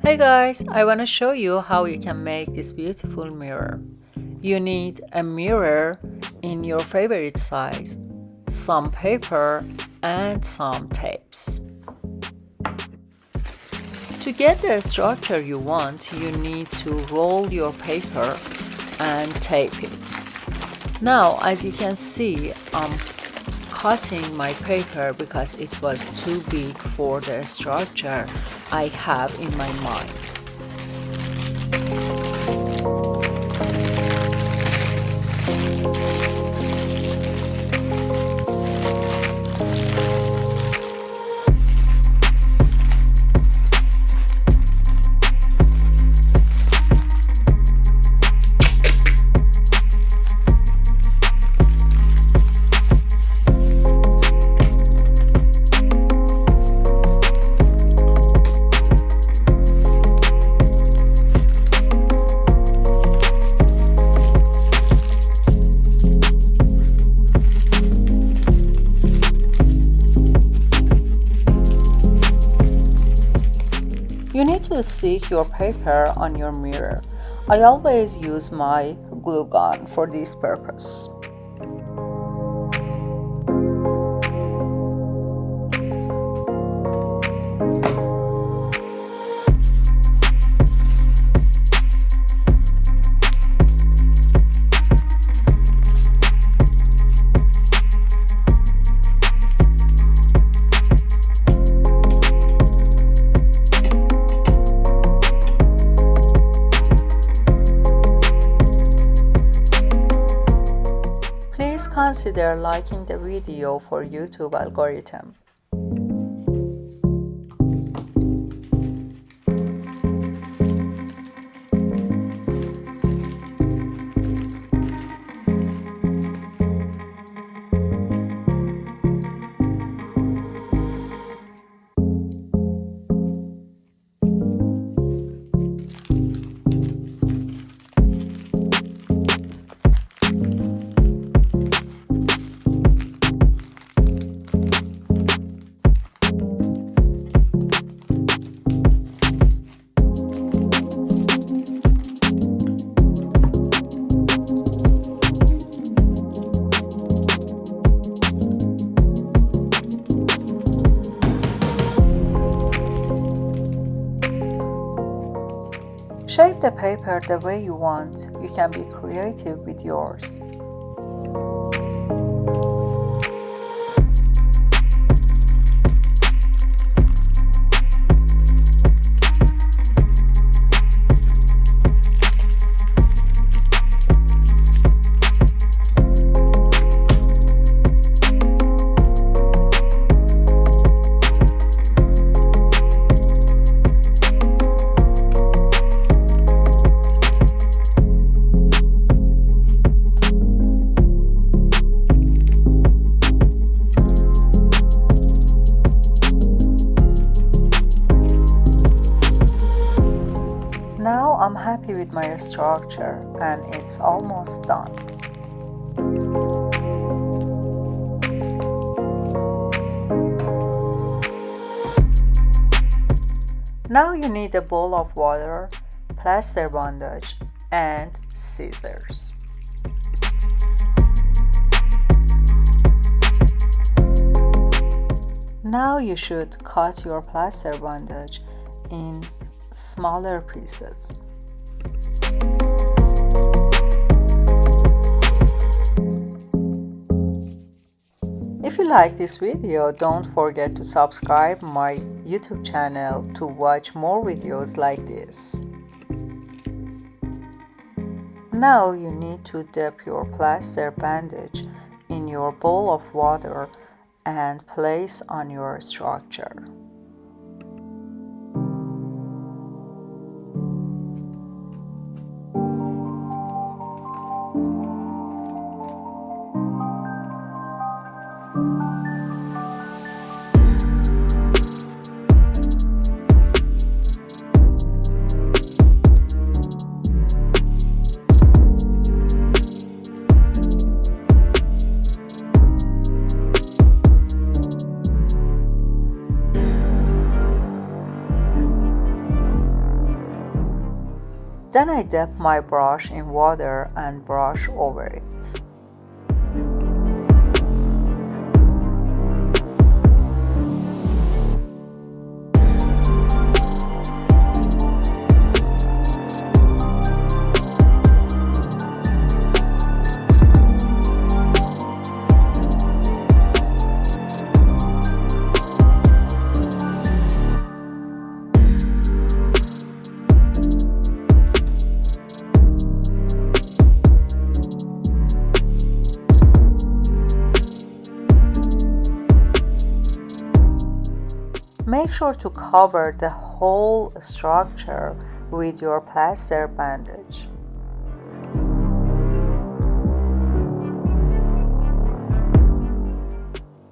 Hey guys, I want to show you how you can make this beautiful mirror. You need a mirror in your favorite size, some paper and some tapes. To get the structure you want, you need to roll your paper and tape it. Now, as you can see, I'm cutting my paper because it was too big for the structure I have in my mind. You need to stick your paper on your mirror. I always use my glue gun for this purpose. Please consider liking the video for YouTube algorithm. Shape the paper the way you want. You can be creative with yours. Now I'm happy with my structure and it's almost done. Now you need a bowl of water, plaster bondage and scissors. Now you should cut your plaster bondage in smaller pieces. If you like this video, don't forget to subscribe my YouTube channel to watch more videos like this. Now you need to dip your plaster bandage in your bowl of water and place on your structure. Then I dip my brush in water and brush over it. Make sure to cover the whole structure with your plaster bandage.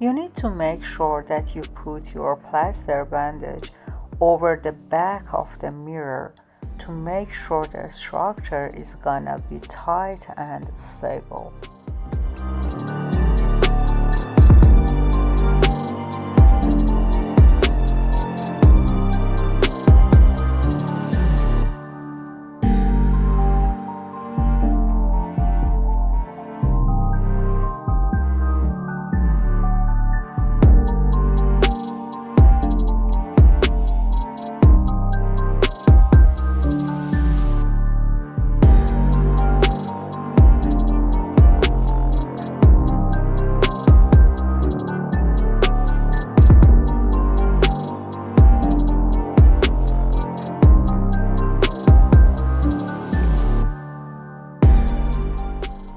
You need to make sure that you put your plaster bandage over the back of the mirror to make sure the structure is gonna be tight and stable.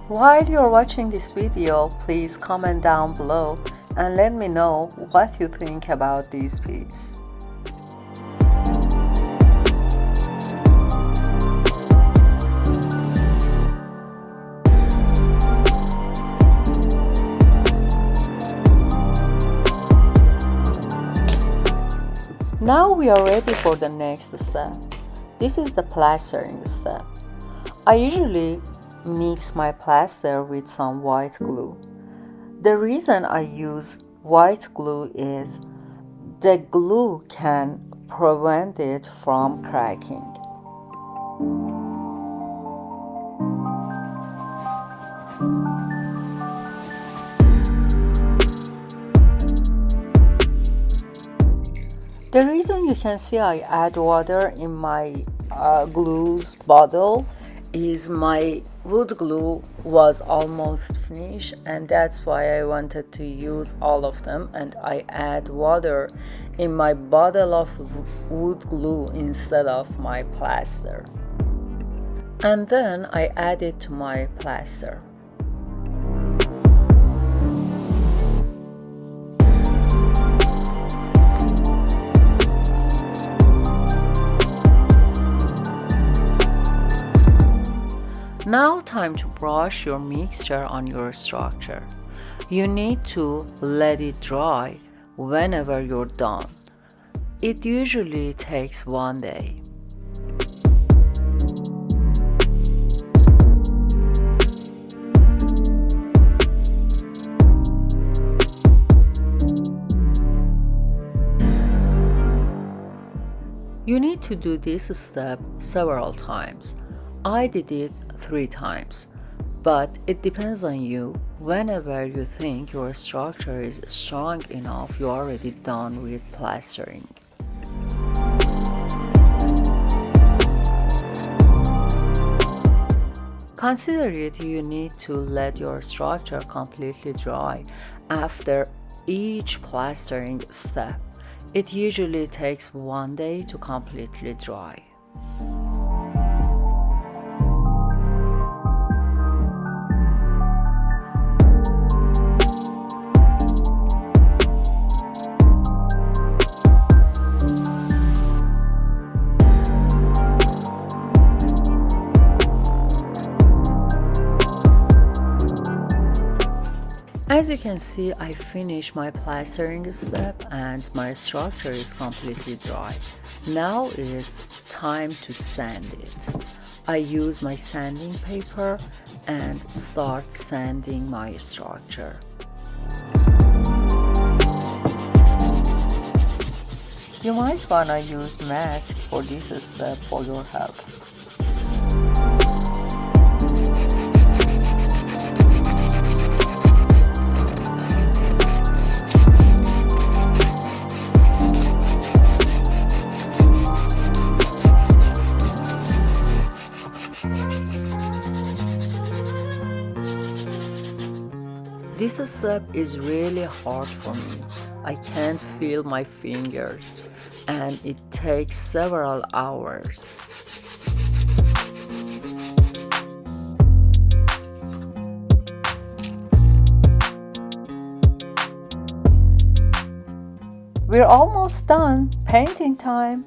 While you're watching this video, please comment down below and let me know what you think about this piece. Now we are ready for the next step. This is the plastering step. I usually mix my plaster with some white glue. The reason I use white glue is the glue can prevent it from cracking. The reason you can see I add water in my glues bottle is my wood glue was almost finished, and that's why I wanted to use all of them, and I add water in my bottle of wood glue instead of my plaster, and then I add it to my plaster. Now time to brush your mixture on your structure. You need to let it dry whenever you're done. It usually takes 1 day. You need to do this step several times. I did it 3 times, but it depends on you. Whenever you think your structure is strong enough, you're already done with plastering. Consider it you need to let your structure completely dry after each plastering step. It usually takes 1 day to completely dry. As you can see, I finished my plastering step and my structure is completely dry. Now is time to sand it. I use my sanding paper and start sanding my structure. You might wanna use mask for this step for your health. This step is really hard for me. I can't feel my fingers and it takes several hours. We're almost done. Painting time.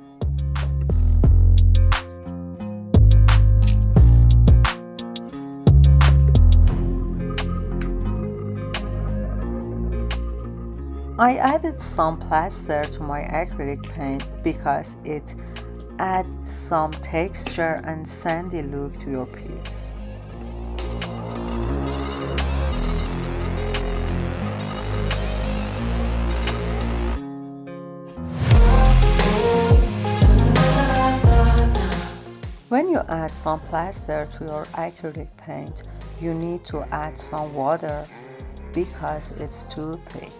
I added some plaster to my acrylic paint because it adds some texture and sandy look to your piece. When you add some plaster to your acrylic paint, you need to add some water because it's too thick.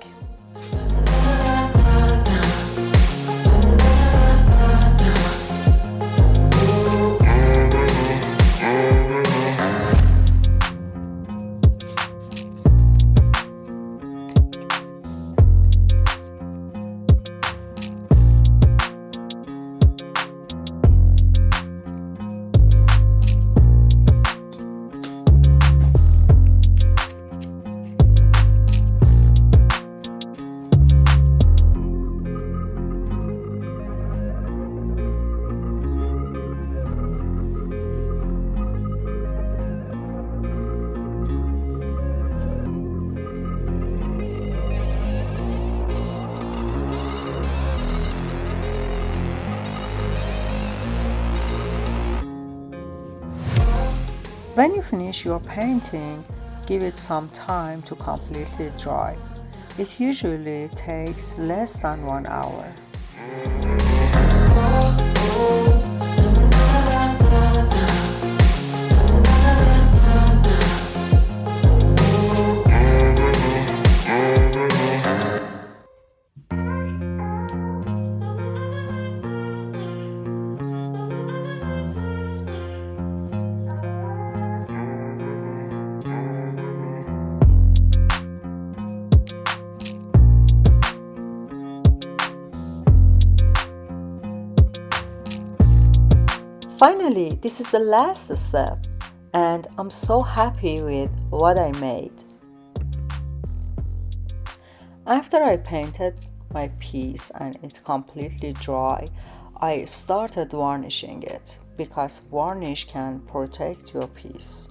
When you finish your painting, give it some time to completely dry. It usually takes less than 1 hour. Finally, this is the last step, and I'm so happy with what I made. After I painted my piece and it's completely dry, I started varnishing it because varnish can protect your piece.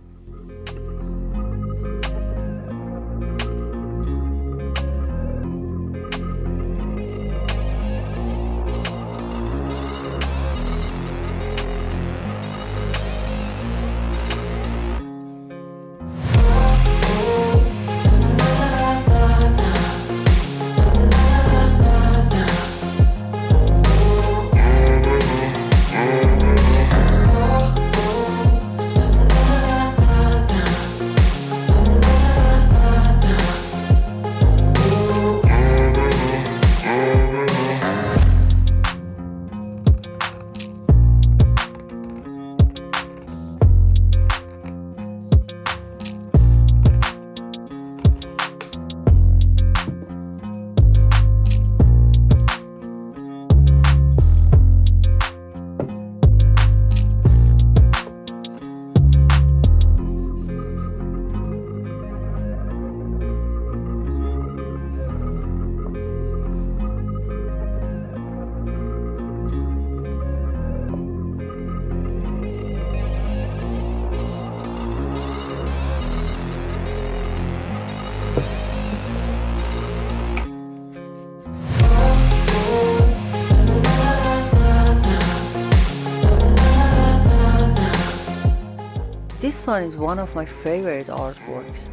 This one is one of my favorite artworks.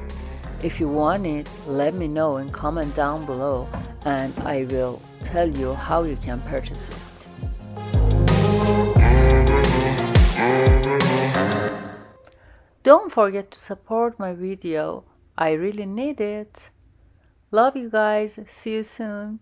If you want it, let me know and comment down below and I will tell you how you can purchase it. Don't forget to support my video. I really need it. Love you guys. See you soon.